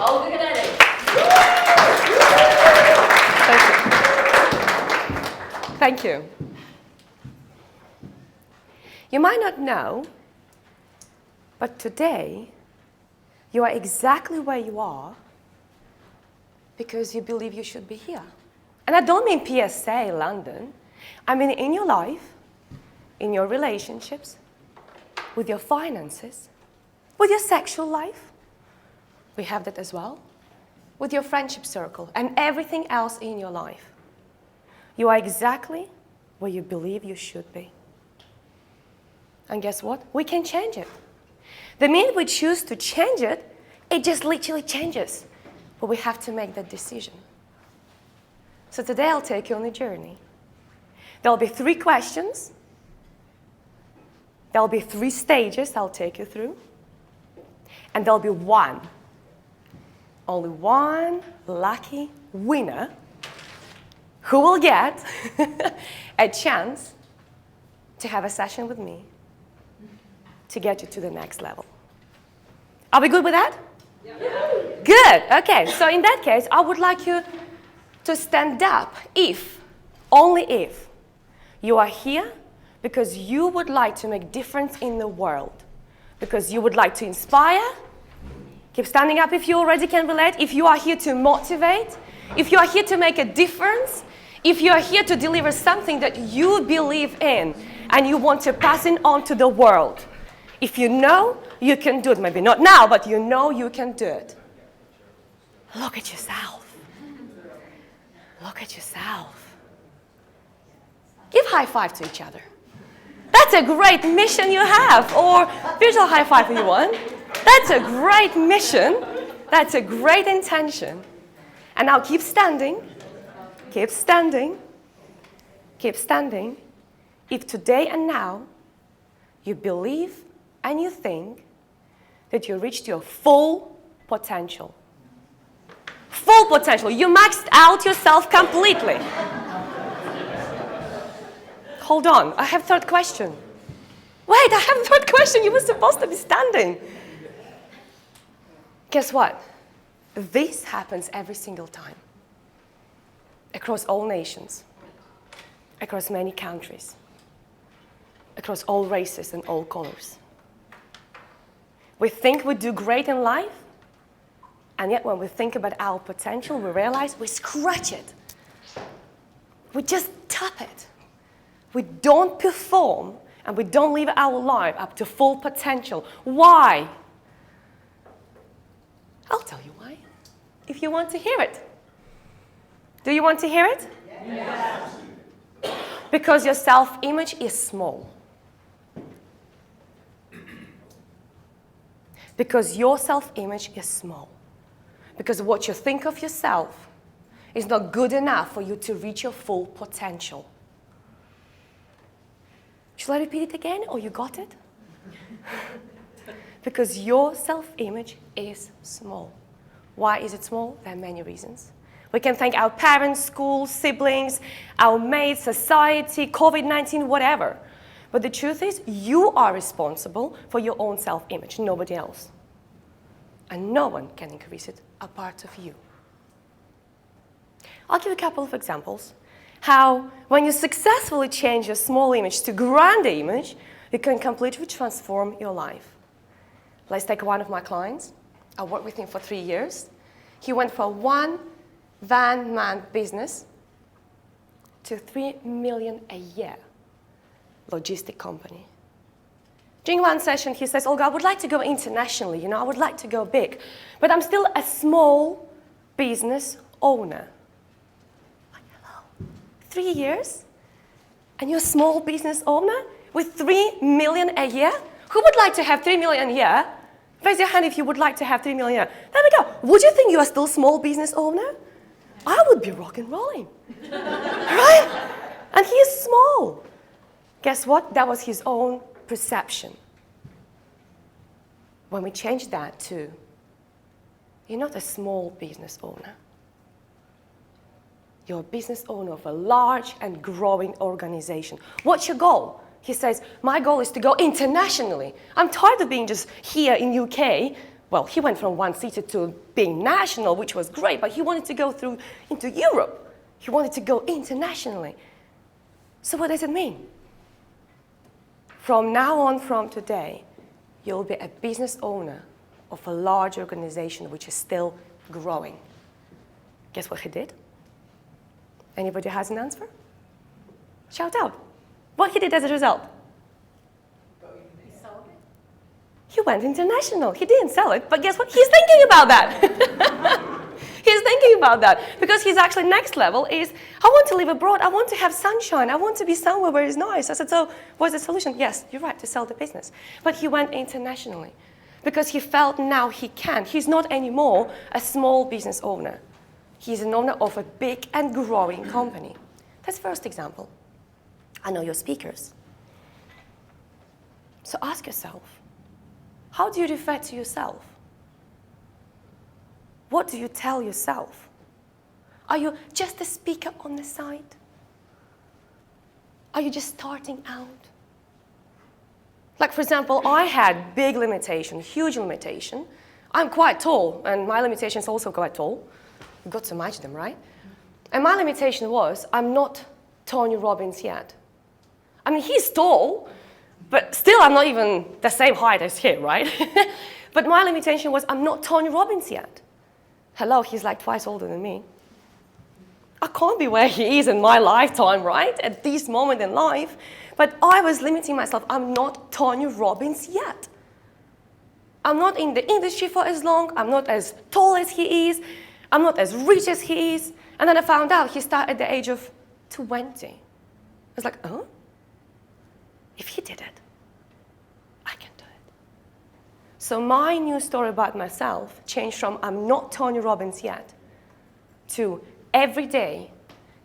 Olga Geidane. Thank you. You might not know, but today you are exactly where you are because you believe you should be here. And I don't mean PSA, London. I mean in your life, in your relationships, with your finances, with your sexual life. We have that as well. With your friendship circle and everything else in your life. You are exactly where you believe you should be. And guess what? We can change it. The minute we choose to change it, it just literally changes. But we have to make that decision. So today I'll take you on a journey. There'll be 3 questions. There'll be 3 stages I'll take you through. And there'll be only one lucky winner who will get a chance to have a session with me to get you to the next level. Are we good with that? Yeah. Good. Okay. So in that case, I would like you to stand up if, only if, you are here because you would like to make a difference in the world, because you would like to inspire. Keep standing up if you already can relate. If you are here to motivate, if you are here to make a difference, if you are here to deliver something that you believe in and you want to pass it on to the world. If you know you can do it, maybe not now, but you know you can do it. Look at yourself. Look at yourself. Give high five to each other. That's a great mission you have. Or virtual high five if you want. That's a great mission. That's a great intention. And now keep standing. Keep standing. Keep standing. If today and now you believe and you think that you reached your full potential. Full potential. You maxed out yourself completely. Hold on. I have 3rd question. Wait, I have a 3rd question. You were supposed to be standing. Guess what? This happens every single time. Across all nations. Across many countries. Across all races and all colors. We think we do great in life, and yet when we think about our potential, we realize we scratch it. We just tap it. We don't perform, and we don't live our life up to full potential. Why? I'll tell you why, if you want to hear it. Do you want to hear it? Yes. Because your self-image is small. Because your self-image is small. Because what you think of yourself is not good enough for you to reach your full potential. Shall I repeat it again, or you got it? Because your self-image is small. Why is it small? There are many reasons. We can thank our parents, school, siblings, our mates, society, COVID-19, whatever. But the truth is, you are responsible for your own self-image, nobody else. And no one can increase it apart of you. I'll give you a couple of examples. How, when you successfully change your small image to grand image, you can completely transform your life. Let's take one of my clients. I worked with him for 3 years. He went from 1-man business to 3 million a year. Logistic company. During one session, he says, Olga, I would like to go internationally, I would like to go big, but I'm still a small business owner. Like, hello, 3 years? And you're a small business owner with 3 million a year? Who would like to have 3 million a year? Raise your hand if you would like to have 3 million a year. There we go. Would you think you are still a small business owner? I would be rock and rolling. Right? And he is small. Guess what? That was his own perception. When we change that to, you're not a small business owner. You're a business owner of a large and growing organization. What's your goal? He says, my goal is to go internationally. I'm tired of being just here in UK. Well, he went from one-seater to being national, which was great, but he wanted to go through into Europe. He wanted to go internationally. So what does it mean? From now on, from today, you'll be a business owner of a large organization which is still growing. Guess what he did? Anybody has an answer? Shout out. What he did as a result? He went international. He didn't sell it, but guess what? He's thinking about that. He's thinking about that because he's actually next level is, I want to live abroad. I want to have sunshine. I want to be somewhere where it's nice. I said, so what's the solution? Yes, you're right, to sell the business. But he went internationally because he felt now he can. He's not anymore a small business owner. He's an owner of a big and growing company. That's the first example. I know you're speakers. So ask yourself, how do you refer to yourself? What do you tell yourself? Are you just a speaker on the side? Are you just starting out? Like, for example, I had big limitation, huge limitation. I'm quite tall, and my limitation is also quite tall. You've got to match them, right? And my limitation was, I'm not Tony Robbins yet. I mean, he's tall, but still I'm not even the same height as him, right? But my limitation was, I'm not Tony Robbins yet. Hello, he's like twice older than me. I can't be where he is in my lifetime, right? At this moment in life. But I was limiting myself. I'm not Tony Robbins yet. I'm not in the industry for as long. I'm not as tall as he is. I'm not as rich as he is. And then I found out he started at the age of 20. I was like, oh? If he did it, I can do it. So my new story about myself changed from I'm not Tony Robbins yet to every day,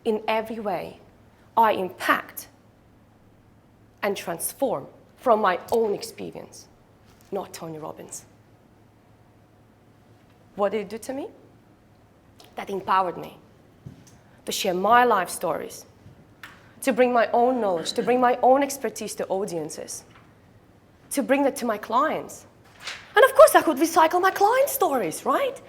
in every way, I impact and transform from my own experience, not Tony Robbins. What did it do to me? That empowered me to share my life stories, to bring my own knowledge, to bring my own expertise to audiences, to bring that to my clients. And of course, I could recycle my client stories, right?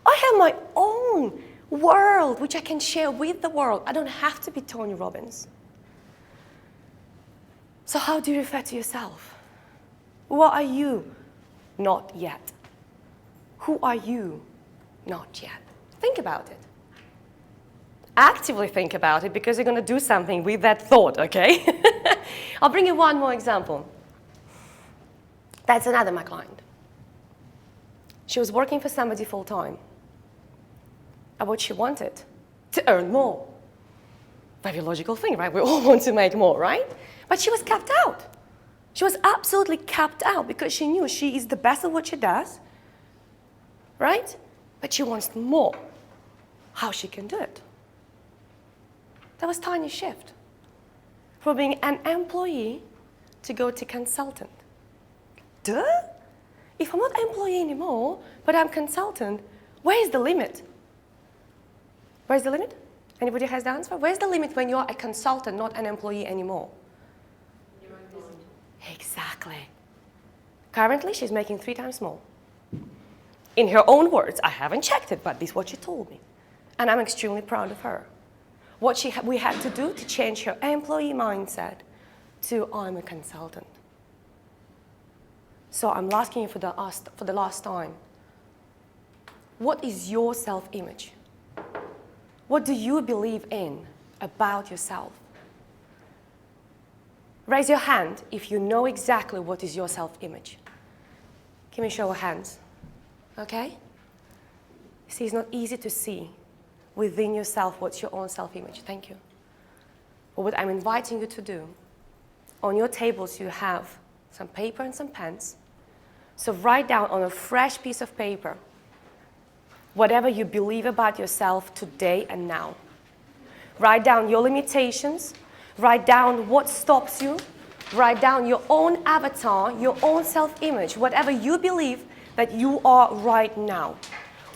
I have my own world, which I can share with the world. I don't have to be Tony Robbins. So how do you refer to yourself? What are you? Not yet. Who are you? Not yet. Think about it. Actively think about it because you're going to do something with that thought, okay? I'll bring you one more example. That's another my client. She was working for somebody full-time. And what she wanted? To earn more. Very logical thing, right? We all want to make more, right? But she was capped out. She was absolutely capped out because she knew she is the best at what she does, right? But she wants more. How she can do it? That was a tiny shift. From being an employee to go to consultant. Duh? If I'm not an employee anymore, but I'm consultant, where is the limit? Where's the limit? Anybody has the answer? Where's the limit when you're a consultant, not an employee anymore? Exactly. Currently, she's making 3 times more. In her own words, I haven't checked it, but this is what she told me. And I'm extremely proud of her. What we had to do to change her employee mindset to I'm a consultant. So I'm asking you for the last time, what is your self-image? What do you believe in about yourself? Raise your hand if you know exactly what is your self-image. Give me a show of hands, okay? See, it's not easy to see within yourself what's your own self-image. Thank you. But what I'm inviting you to do, on your tables you have some paper and some pens. So write down on a fresh piece of paper whatever you believe about yourself today and now. Write down your limitations. Write down what stops you. Write down your own avatar, your own self-image, whatever you believe that you are right now.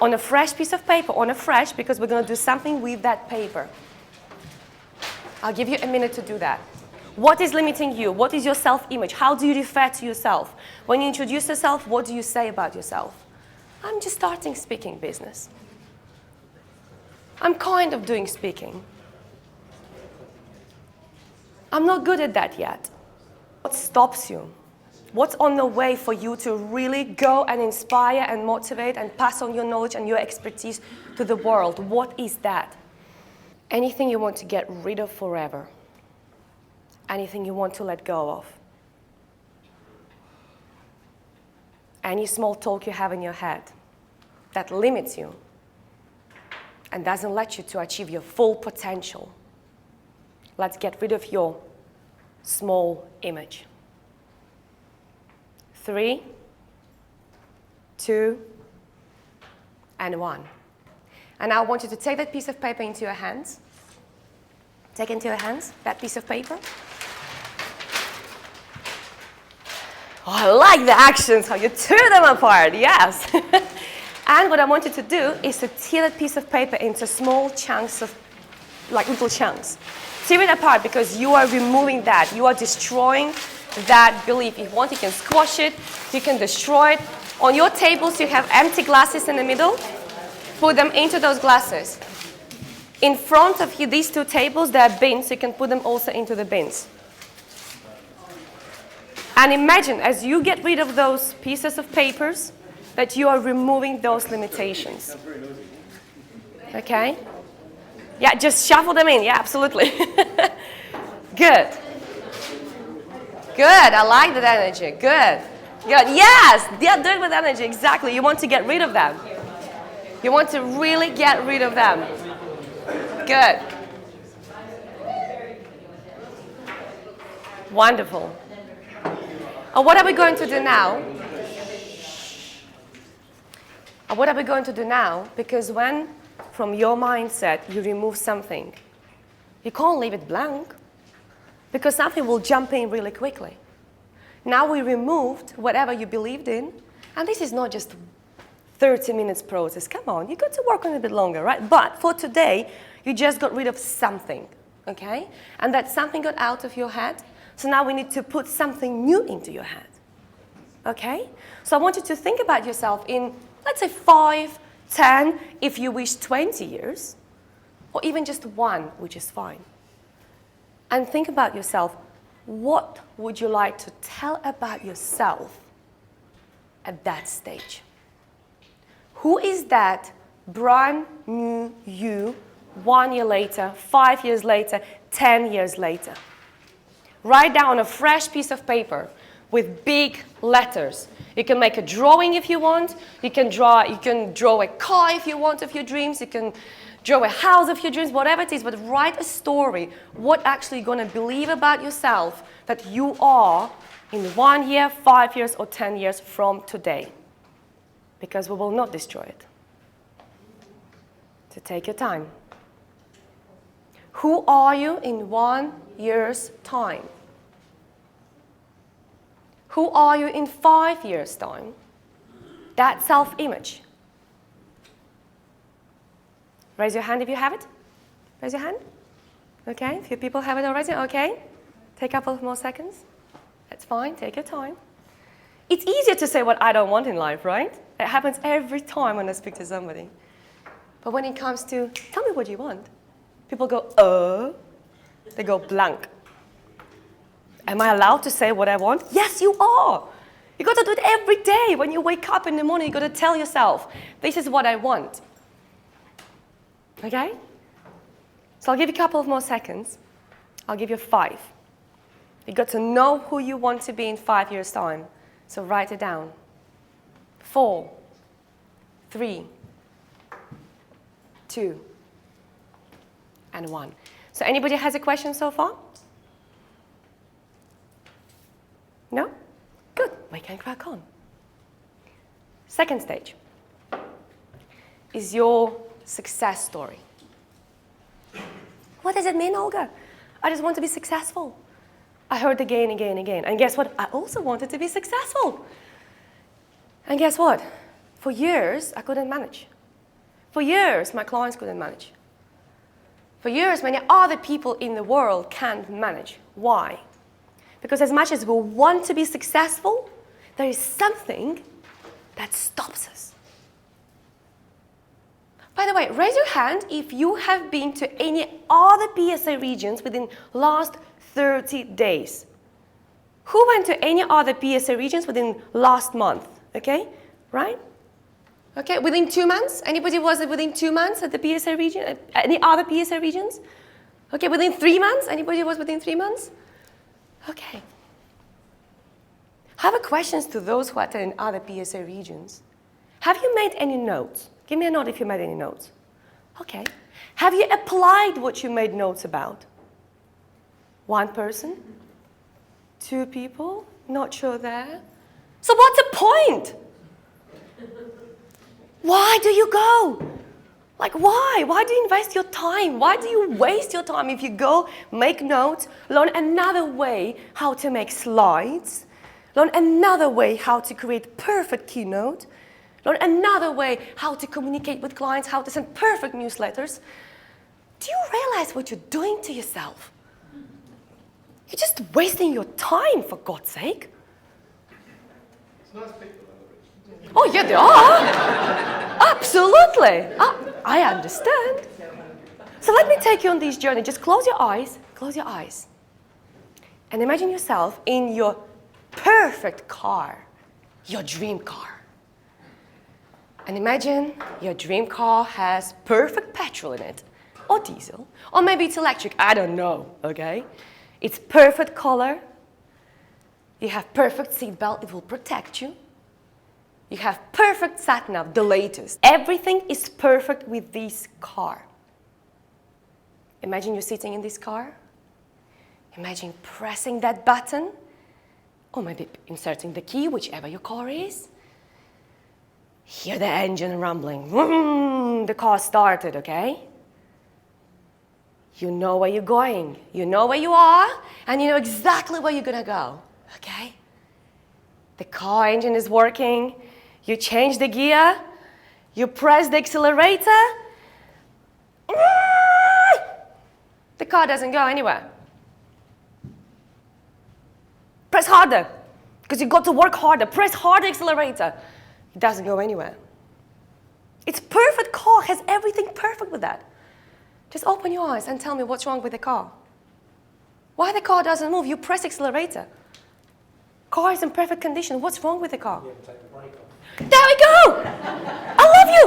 On a fresh piece of paper, because we're going to do something with that paper. I'll give you a minute to do that. What is limiting you? What is your self-image? How do you refer to yourself? When you introduce yourself, what do you say about yourself? I'm just starting speaking business. I'm kind of doing speaking. I'm not good at that yet. What stops you? What's on the way for you to really go and inspire and motivate and pass on your knowledge and your expertise to the world? What is that? Anything you want to get rid of forever. Anything you want to let go of. Any small talk you have in your head that limits you and doesn't let you to achieve your full potential. Let's get rid of your small image. 3, 2, and 1. And now I want you to take that piece of paper into your hands. Take into your hands that piece of paper. Oh, I like the actions, how you tear them apart, yes. And what I want you to do is to tear that piece of paper into small chunks of, like little chunks. Tear it apart because you are removing that. You are destroying that belief. If you want, you can squash it, you can destroy it. On your tables, you have empty glasses in the middle. Put them into those glasses. In front of you, these 2 tables, there are bins. You can put them also into the bins. And imagine, as you get rid of those pieces of papers, that you are removing those limitations. Okay? Yeah, just shuffle them in. Yeah, absolutely. Good. Good. I like that energy. Good. Good. Yes. Yeah, do it with energy. Exactly. You want to get rid of them. You want to really get rid of them. Good. Wonderful. And what are we going to do now? And what are we going to do now? Because when, from your mindset, you remove something, you can't leave it blank. Because something will jump in really quickly. Now we removed whatever you believed in. And this is not just 30 minutes process. Come on, you got to work on it a bit longer, right? But for today, you just got rid of something, okay? And that something got out of your head. So now we need to put something new into your head, okay? So I want you to think about yourself in, let's say, 5, 10, if you wish 20 years, or even just 1, which is fine. And think about yourself, what would you like to tell about yourself at that stage? Who is that brand new you 1 year later, 5 years later, 10 years later? Write down a fresh piece of paper with big letters. You can make a drawing if you want. You can draw a car if you want of your dreams. You can draw a house of your dreams, whatever it is, but write a story. What actually you're going to believe about yourself that you are in 1 year, 5 years, or 10 years from today. Because we will not destroy it. So take your time. Who are you in 1 year's time? Who are you in 5 years' time? That self-image. Raise your hand if you have it. Raise your hand. Okay, a few people have it already. Okay. Take a couple more seconds. That's fine. Take your time. It's easier to say what I don't want in life, right? It happens every time when I speak to somebody. But when it comes to, tell me what you want, people go, they go blank. Am I allowed to say what I want? Yes, you are. You got to do it every day. When you wake up in the morning, you got to tell yourself, this is what I want. Okay? So I'll give you a couple of more seconds. I'll give you 5. You got to know who you want to be in 5 years' time. So write it down. 4, 3, 2, and 1. So anybody has a question so far? No? Good. We can crack on. Second stage is your success story. What does it mean, Olga? I just want to be successful. I heard again, again, again. And guess what? I also wanted to be successful. And guess what? For years, I couldn't manage. For years, my clients couldn't manage. For years, many other people in the world can't manage. Why? Because as much as we want to be successful, there is something that stops us. By the way, raise your hand if you have been to any other PSA regions within last 30 days. Who went to any other PSA regions within last month? Okay, right? Okay, within 2 months? Anybody was within 2 months at the PSA region? Any other PSA regions? Okay, within 3 months? Anybody was within 3 months? Okay. I have a questions to those who attend other PSA regions. Have you made any notes? Give me a note if you made any notes. Okay. Have you applied what you made notes about? 1 person? 2 people? Not sure there. So what's the point? Why do you go? Like, why? Why do you invest your time? Why do you waste your time if you go make notes, learn another way how to make slides, learn another way how to create perfect keynote, learn another way how to communicate with clients, how to send perfect newsletters? Do you realize what you're doing to yourself? You're just wasting your time, for God's sake. It's nice people, though. Oh, yeah, they are. Absolutely. I understand. So let me take you on this journey. Just close your eyes. Close your eyes. And imagine yourself in your perfect car, your dream car. And imagine your dream car has perfect petrol in it, or diesel, or maybe it's electric. I don't know, okay? It's perfect color. You have perfect seat belt. It will protect you. You have perfect sat nav, the latest. Everything is perfect with this car. Imagine you're sitting in this car. Imagine pressing that button, or maybe inserting the key, whichever your car is. Hear the engine rumbling. The car started, okay? You know where you're going. You know where you are, and you know exactly where you're gonna go, okay? The car engine is working. You change the gear, you press the accelerator, the car doesn't go anywhere. Press harder, because you've got to work harder. Press harder accelerator. It doesn't go anywhere. It's perfect car, has everything perfect with that. Just open your eyes and tell me what's wrong with the car. Why the car doesn't move? You press accelerator. Car is in perfect condition. What's wrong with the car? You have to take the brake off. There we go! I love you!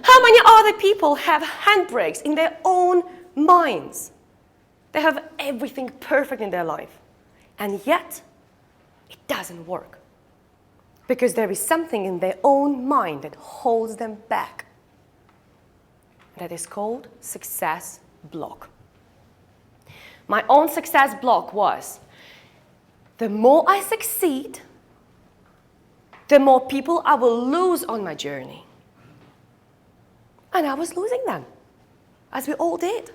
How many other people have handbrakes in their own minds? They have everything perfect in their life. And yet, it doesn't work. Because there is something in their own mind that holds them back. That is called success block. My own success block was, the more I succeed, the more people I will lose on my journey. And I was losing them, as we all did.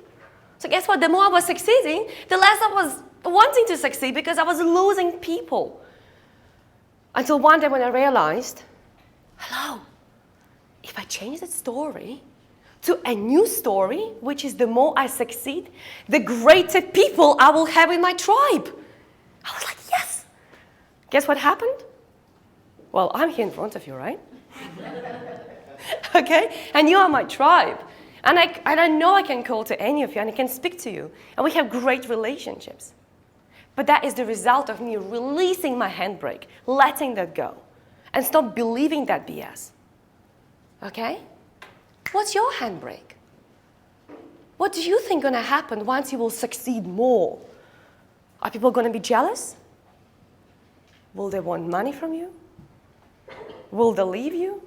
So guess what? The more I was succeeding, the less I was wanting to succeed because I was losing people. Until one day when I realized, hello, if I change the story to a new story, which is the more I succeed, the greater people I will have in my tribe. I was like, yes. Guess what happened? Well, I'm here in front of you, right? Okay? And you are my tribe. And I know I can call to any of you and I can speak to you. And we have great relationships. But that is the result of me releasing my handbrake, letting that go, and stop believing that BS. Okay? What's your handbrake? What do you think is going to happen once you will succeed more? Are people going to be jealous? Will they want money from you? Will they leave you?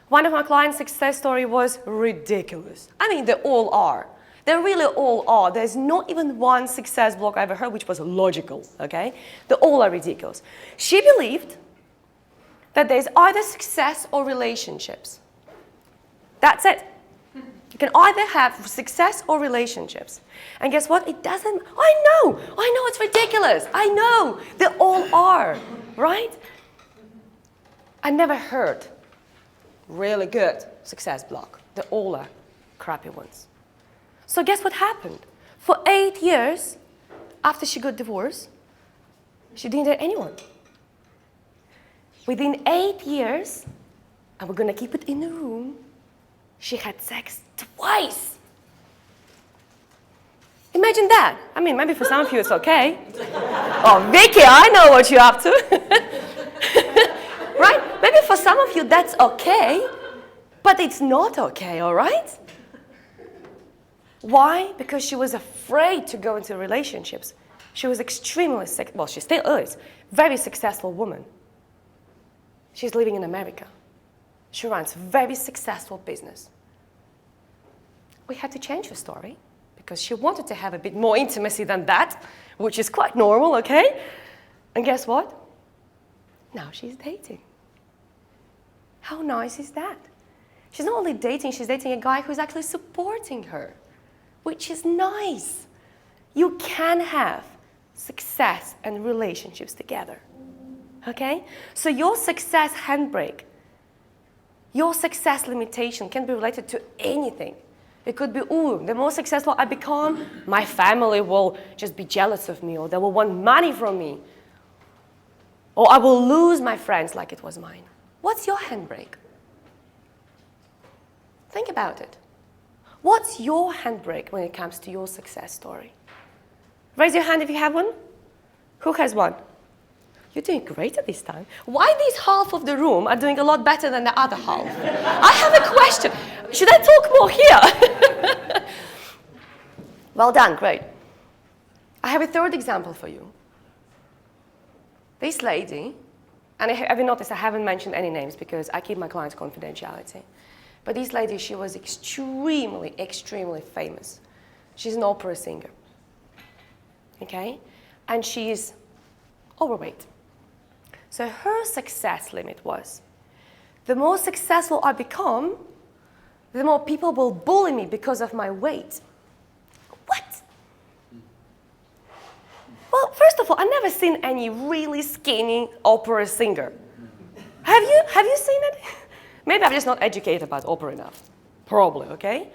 One of my clients' success story was ridiculous. I mean, they all are. They really all are. There's not even one success block I ever heard which was logical, okay? They all are ridiculous. She believed that there's either success or relationships. That's it. You can either have success or relationships. And guess what? It doesn't, I know it's ridiculous. I know, they all are, right? I never heard really good success block. They all are crappy ones. So guess what happened? For 8 years, after she got divorced, she didn't date anyone. Within 8 years, and we're going to keep it in the room, she had sex twice. Imagine that. I mean, maybe for some of you it's okay. Oh, Vicky, I know what you're up to. Right? Maybe for some of you that's okay, but it's not okay, all right? Why? Because she was afraid to go into relationships. She was extremely sick. Well, she still is. Very successful woman. She's living in America. She runs a very successful business. We had to change her story because she wanted to have a bit more intimacy than that, which is quite normal, okay? And guess what? Now she's dating. How nice is that? She's not only dating, she's dating a guy who's actually supporting her, which is nice. You can have success and relationships together, okay? So your success handbrake, your success limitation can be related to anything. It could be, ooh, the more successful I become, my family will just be jealous of me, or they will want money from me, or I will lose my friends like it was mine. What's your handbrake? Think about it. What's your handbrake when it comes to your success story? Raise your hand if you have one. Who has one? You're doing great at this time. Why this half of the room are doing a lot better than the other half? I have a question. Should I talk more here? Well done, great. I have a third example for you. This lady, and have you noticed I haven't mentioned any names because I keep my clients' confidentiality. But this lady, she was extremely, extremely famous. She's an opera singer, okay? And she's overweight. So her success limit was, the more successful I become, the more people will bully me because of my weight. What? Well, first of all, I've never seen any really skinny opera singer. Have you? Have you seen it? Maybe I'm just not educated about opera enough. Probably, okay?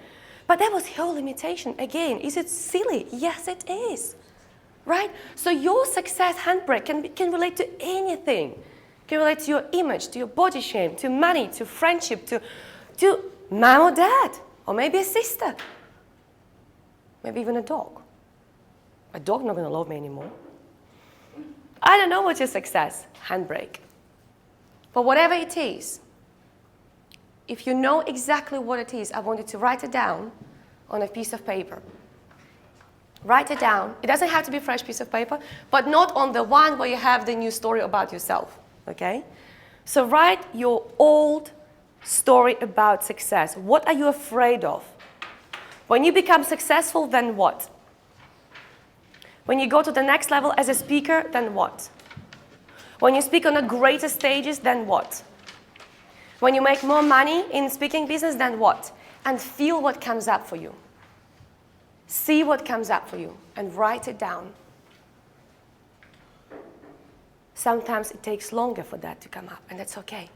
But that was her limitation. Again, is it silly? Yes, it is. Right? So your success handbrake can relate to anything. It can relate to your image, to your body shape, to money, to friendship, to mom or dad, or maybe a sister. Maybe even a dog. A dog not going to love me anymore. I don't know what's your success handbrake. But whatever it is, if you know exactly what it is, I want you to write it down on a piece of paper. Write it down. It doesn't have to be a fresh piece of paper, but not on the one where you have the new story about yourself, okay? So write your old story about success. What are you afraid of? When you become successful, then what? When you go to the next level as a speaker, then what? When you speak on the greater stages, then what? When you make more money in speaking business, then what? And feel what comes up for you. See what comes up for you and write it down. Sometimes it takes longer for that to come up, and that's okay.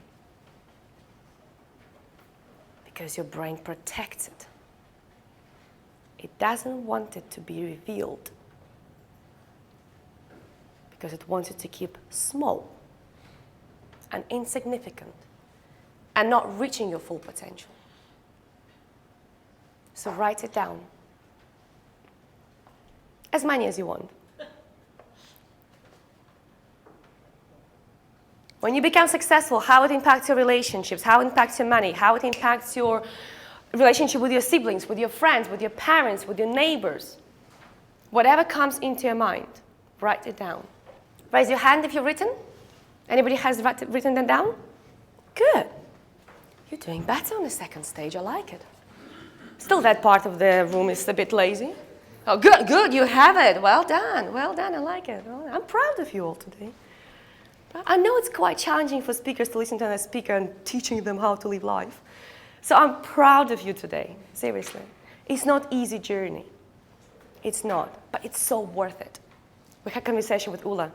Because your brain protects it. It doesn't want it to be revealed. Because it wants it to keep small and insignificant and not reaching your full potential. So write it down. As many as you want. When you become successful, how it impacts your relationships, how it impacts your money, how it impacts your relationship with your siblings, with your friends, with your parents, with your neighbors. Whatever comes into your mind, write it down. Raise your hand if you've written. Anybody has written them down? Good. You're doing better on the second stage. I like it. Still, that part of the room is a bit lazy. Oh, good, good, you have it. Well done, I like it. Well, I'm proud of you all today. I know it's quite challenging for speakers to listen to a speaker and teaching them how to live life. So I'm proud of you today, seriously. It's not an easy journey. It's not, but it's so worth it. We had a conversation with Ula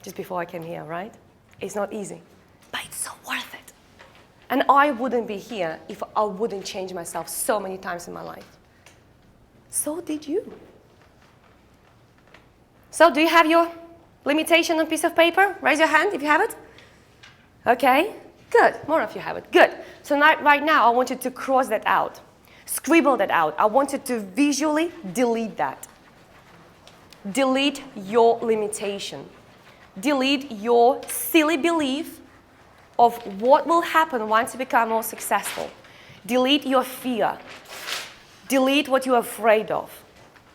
just before I came here, right? It's not easy, but it's so worth it. And I wouldn't be here if I wouldn't change myself so many times in my life. So did you. So do you have your limitation on a piece of paper? Raise your hand if you have it. Okay. Good. More of you have it. Good. So right now, I want you to cross that out. Scribble that out. I want you to visually delete that. Delete your limitation. Delete your silly belief of what will happen once you become more successful. Delete your fear. Delete what you're afraid of.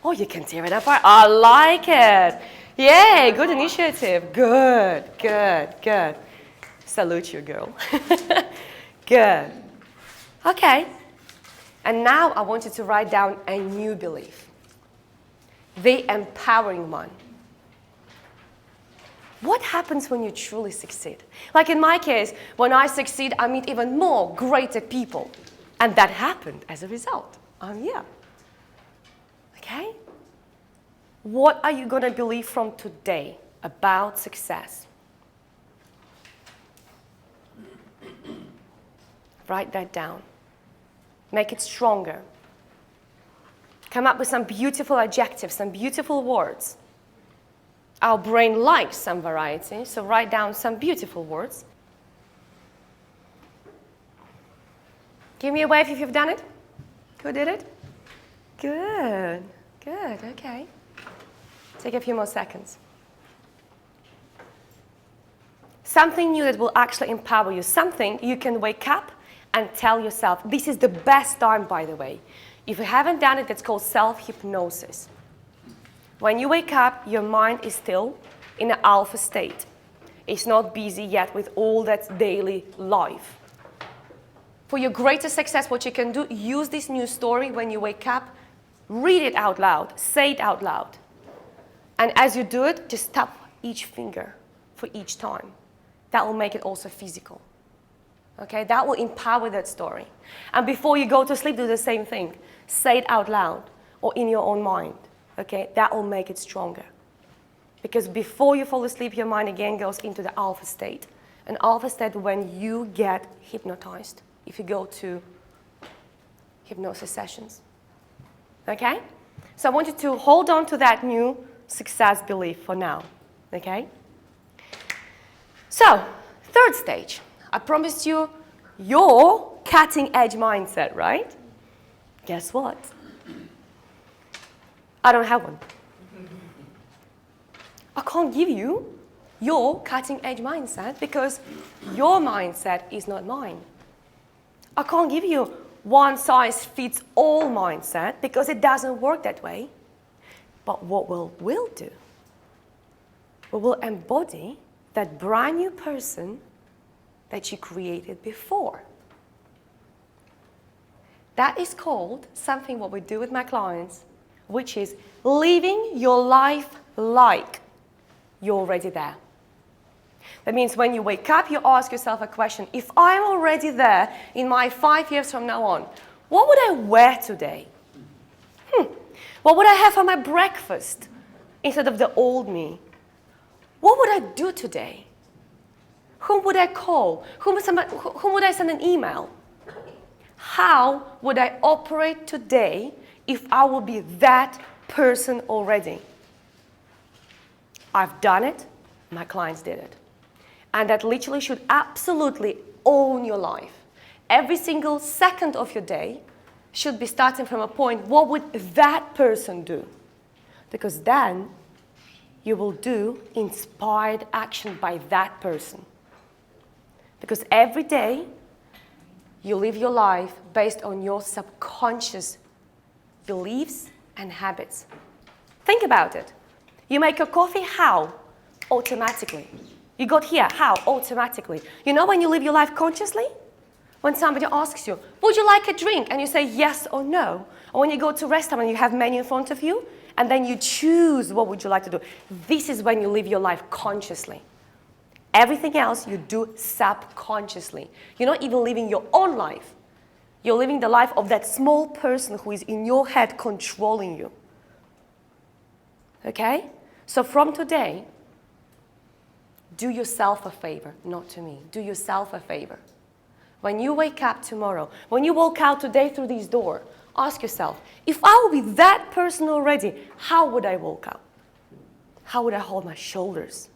Oh, you can tear it apart. I like it. Yay, good initiative. Good, good, good. Salute you, girl. Good. Okay. And now I want you to write down a new belief. The empowering one. What happens when you truly succeed? Like in my case, when I succeed, I meet even more greater people. And that happened as a result. I'm here. Okay? What are you going to believe from today about success? Write that down. Make it stronger. Come up with some beautiful adjectives, some beautiful words. Our brain likes some variety, so write down some beautiful words. Give me a wave if you've done it. Who did it? Good, good, okay. Take a few more seconds. Something new that will actually empower you. Something you can wake up and tell yourself. This is the best time, by the way. If you haven't done it, it's called self-hypnosis. When you wake up, your mind is still in an alpha state. It's not busy yet with all that daily life. For your greater success, what you can do, use this new story when you wake up, read it out loud, say it out loud. And as you do it, just tap each finger for each time. That will make it also physical. Okay, that will empower that story. And before you go to sleep, do the same thing. Say it out loud or in your own mind. Okay, that will make it stronger. Because before you fall asleep, your mind again goes into the alpha state. An alpha state when you get hypnotized, if you go to hypnosis sessions. Okay? So I want you to hold on to that new success belief for now. Okay? So, third stage. I promised you your cutting edge mindset, right? Guess what? I don't have one. I can't give you your cutting edge mindset because your mindset is not mine. I can't give you one size fits all mindset because it doesn't work that way. But what we'll do, we will embody that brand new person that you created before. That is called something what we do with my clients, which is living your life like you're already there. That means when you wake up, you ask yourself a question. If I'm already there in my 5 years from now on, what would I wear today? What would I have for my breakfast instead of the old me? What would I do today? Whom would I call? Whom would I send an email? How would I operate today if I will be that person already? I've done it. My clients did it. And that literally should absolutely own your life. Every single second of your day should be starting from a point, what would that person do? Because then you will do inspired action by that person. Because every day you live your life based on your subconscious beliefs and habits. Think about it. You make your coffee, how? Automatically. You got here, how? Automatically. You know when you live your life consciously? When somebody asks you, would you like a drink? And you say yes or no. Or when you go to a restaurant and you have menu in front of you, and then you choose what would you like to do. This is when you live your life consciously. Everything else you do subconsciously. You're not even living your own life. You're living the life of that small person who is in your head controlling you. Okay? So from today, do yourself a favor, not to me. Do yourself a favor. When you wake up tomorrow, when you walk out today through this door, ask yourself, if I would be that person already, how would I walk out? How would I hold my shoulders?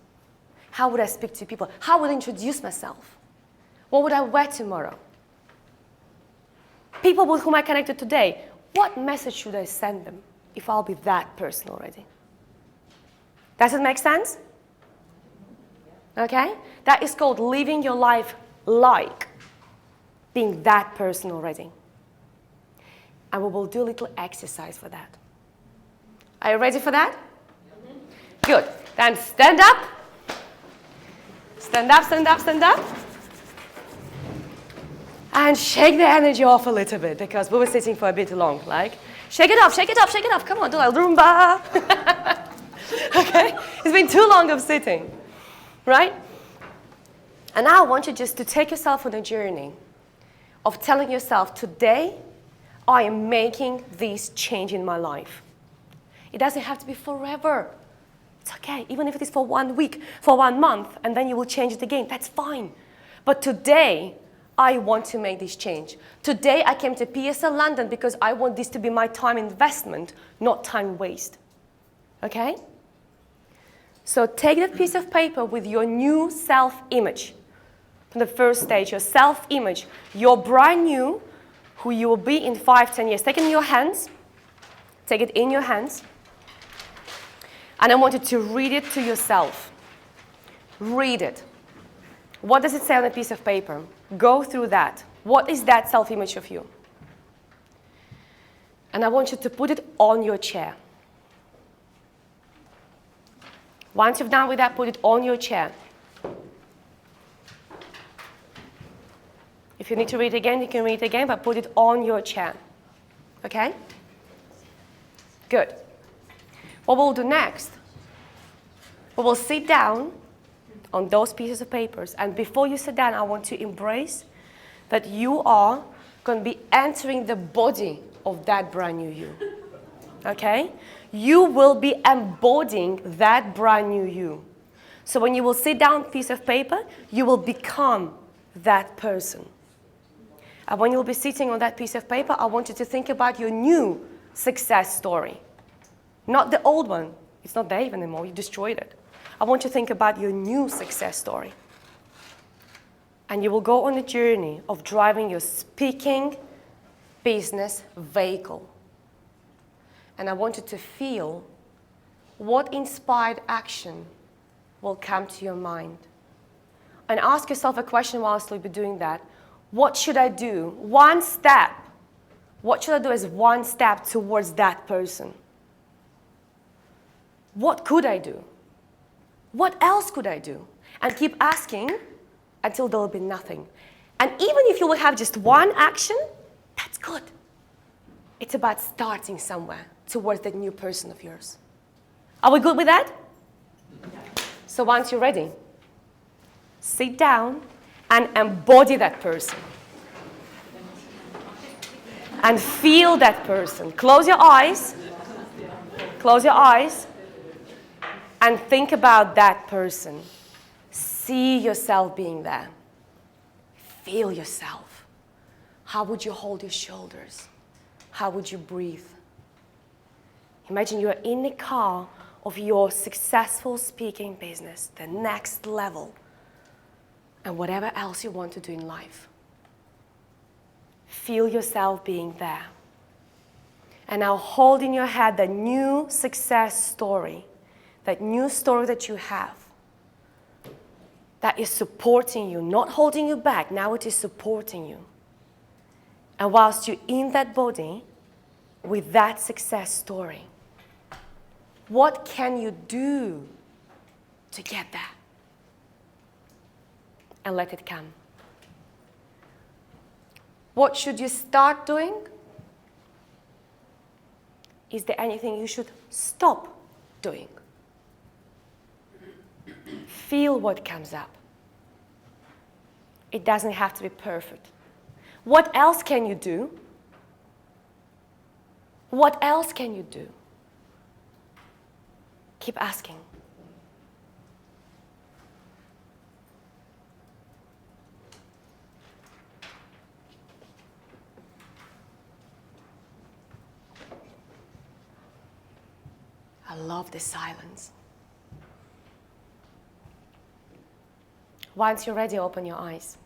How would I speak to people? How would I introduce myself? What would I wear tomorrow? People with whom I connected today, what message should I send them if I'll be that person already? Does it make sense? Okay? That is called living your life like being that person already. And we will do a little exercise for that. Are you ready for that? Mm-hmm. Good. Then stand up. Stand up, stand up, stand up. And shake the energy off a little bit because we were sitting for a bit long. Like, shake it off, shake it off, shake it off. Come on, do a Roomba. Okay? It's been too long of sitting. Right? And now I want you just to take yourself on a journey of telling yourself, today I am making this change in my life. It doesn't have to be forever. It's okay, even if it is for 1 week, for 1 month, and then you will change it again. That's fine. But today, I want to make this change. Today, I came to PSL London because I want this to be my time investment, not time waste. Okay? So take that piece of paper with your new self-image. From the first stage, your self-image, your brand new, who you will be in 5, 10 years. Take it in your hands. Take it in your hands. And I want you to read it to yourself. Read it. What does it say on a piece of paper? Go through that. What is that self-image of you? And I want you to put it on your chair. Once you've done with that, put it on your chair. If you need to read it again, you can read it again, but put it on your chair. Okay? Good. What we'll do next, we will sit down on those pieces of papers, and before you sit down, I want to embrace that you are going to be entering the body of that brand new you. Okay? You will be embodying that brand new you. So when you will sit down on a piece of paper, you will become that person. And when you'll be sitting on that piece of paper, I want you to think about your new success story. Not the old one. It's not there even anymore. You destroyed it. I want you to think about your new success story. And you will go on a journey of driving your speaking business vehicle. And I want you to feel what inspired action will come to your mind. And ask yourself a question whilst you'll be doing that. What should I do? One step. What should I do as one step towards that person? What could I do? What else could I do? And keep asking until there will be nothing. And even if you will have just one action, that's good. It's about starting somewhere towards that new person of yours. Are we good with that? So once you're ready, sit down and embody that person. And feel that person. Close your eyes. Close your eyes. And think about that person. See yourself being there. Feel yourself. How would you hold your shoulders? How would you breathe? Imagine you're in the car of your successful speaking business, the next level, and whatever else you want to do in life. Feel yourself being there. And now hold in your head the new success story, that new story that you have, that is supporting you, not holding you back. Now it is supporting you. And whilst you're in that body, with that success story, what can you do to get that? And let it come. What should you start doing? Is there anything you should stop doing? Feel what comes up. It doesn't have to be perfect. What else can you do? What else can you do? Keep asking. I love the silence. Once you're ready, open your eyes.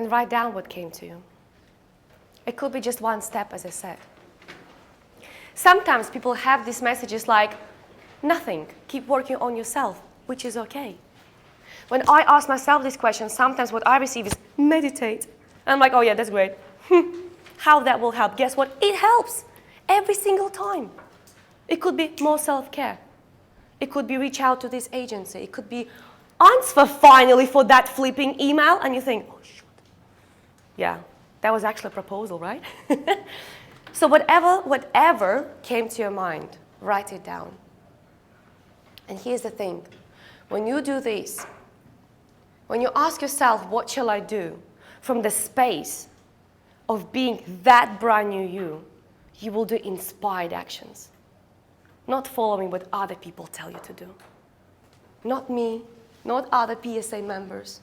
and write down what came to you. It could be just one step, as I said. Sometimes people have these messages like, nothing, keep working on yourself, which is okay. When I ask myself this question, sometimes what I receive is meditate. And I'm like, oh yeah, that's great. How that will help? Guess what? It helps every single time. It could be more self-care. It could be reach out to this agency. It could be answer finally for that flipping email, and you think, oh shoot. Yeah, that was actually a proposal, right? So whatever came to your mind, write it down. And here's the thing. When you do this, when you ask yourself, what shall I do? From the space of being that brand new you will do inspired actions. Not following what other people tell you to do. Not me, not other PSA members.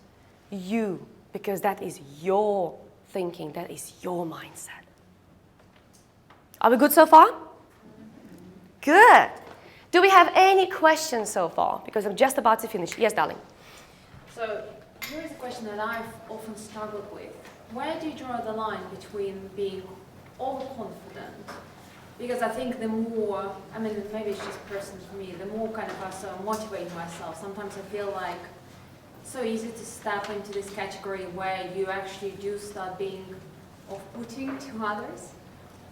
You, because that is your thinking, that is your mindset. Are we good so far? Good. Do we have any questions so far? Because I'm just about to finish. Yes, darling. So here is a question that I've often struggled with. Where do you draw the line between being overconfident? Because I think the more, I mean, maybe it's just personal for me, the more kind of I sort of motivate myself, sometimes I feel like it's so easy to step into this category where you actually do start being off-putting to others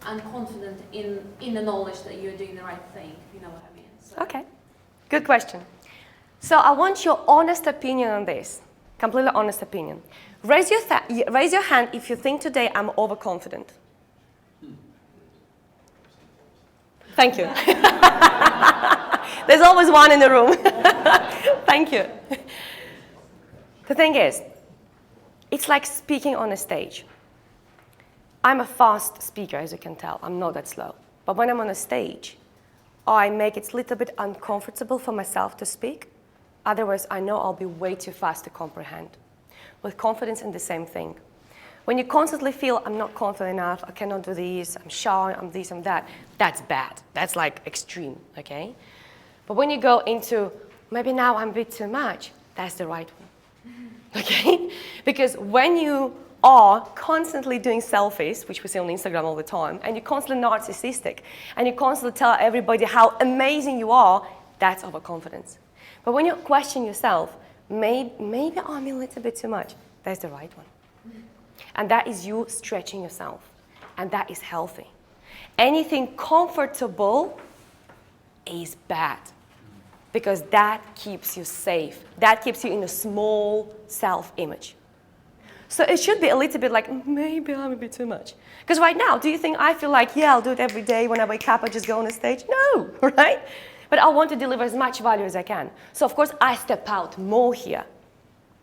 and confident in the knowledge that you're doing the right thing, if you know what I mean. So. Okay, good question. So I want your honest opinion on this, completely honest opinion. Raise your hand if you think today I'm overconfident. Thank you. There's always one in the room. Thank you. The thing is, it's like speaking on a stage. I'm a fast speaker, as you can tell. I'm not that slow. But when I'm on a stage, I make it a little bit uncomfortable for myself to speak. Otherwise, I know I'll be way too fast to comprehend. With confidence in the same thing. When you constantly feel, I'm not confident enough, I cannot do this, I'm shy, I'm this, I'm that, that's bad. That's like extreme, okay? But when you go into, maybe now I'm a bit too much, that's the right one, okay? Because when you are constantly doing selfies, which we see on Instagram all the time, and you're constantly narcissistic, and you constantly tell everybody how amazing you are, that's overconfidence. But when you question yourself, maybe I'm a little bit too much, that's the right one. And that is you stretching yourself. And that is healthy. Anything comfortable is bad. Because that keeps you safe. That keeps you in a small self-image. So it should be a little bit like, maybe I'm a bit too much. Because right now, do you think I feel like, yeah, I'll do it every day when I wake up, I just go on a stage? No, right? But I want to deliver as much value as I can. So of course, I step out more here,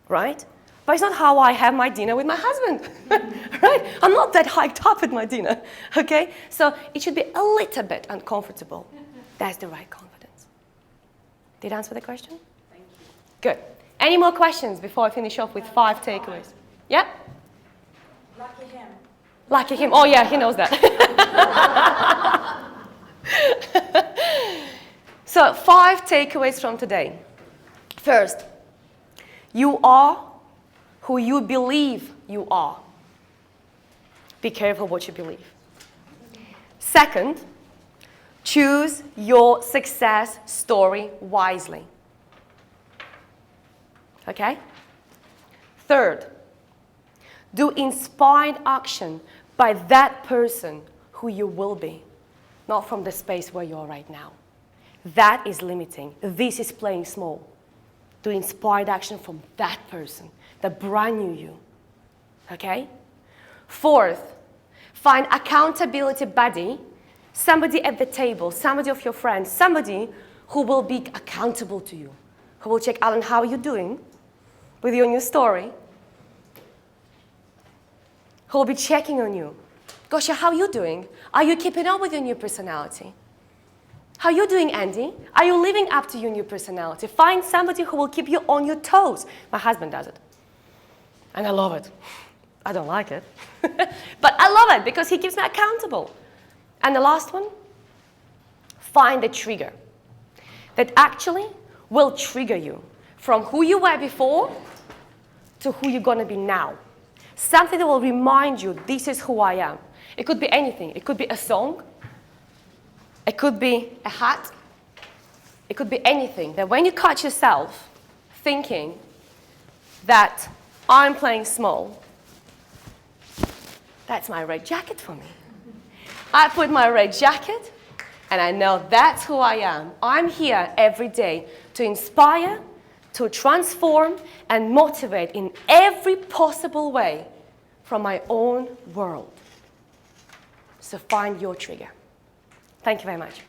right? But it's not how I have my dinner with my husband, right? I'm not that hiked up at my dinner, okay? So it should be a little bit uncomfortable. That's the right confidence. Did I answer the question? Thank you. Good. Any more questions before I finish off with 5 takeaways? Yeah? Lucky him. Lucky him. Oh yeah, he knows that. So 5 takeaways from today. First, you are who you believe you are. Be careful what you believe. Second, choose your success story wisely. Okay? Third, do inspired action by that person who you will be, not from the space where you are right now. That is limiting. This is playing small. Do inspired action from that person, the brand new you. Okay? Fourth, find accountability buddy, somebody at the table, somebody of your friends, somebody who will be accountable to you, who will check, Alan, how are you doing with your new story? Who will be checking on you. Gosha, how are you doing? Are you keeping up with your new personality? How are you doing, Andy? Are you living up to your new personality? Find somebody who will keep you on your toes. My husband does it. And I love it. I don't like it. But I love it because he keeps me accountable. And the last one, find a trigger that actually will trigger you from who you were before to who you're going to be now. Something that will remind you, this is who I am. It could be anything. It could be a song. It could be a hat. It could be anything. That when you catch yourself thinking that I'm playing small, that's my red jacket for me. I put my red jacket and I know that's who I am. I'm here every day to inspire, to transform, and motivate in every possible way from my own world. So find your trigger. Thank you very much.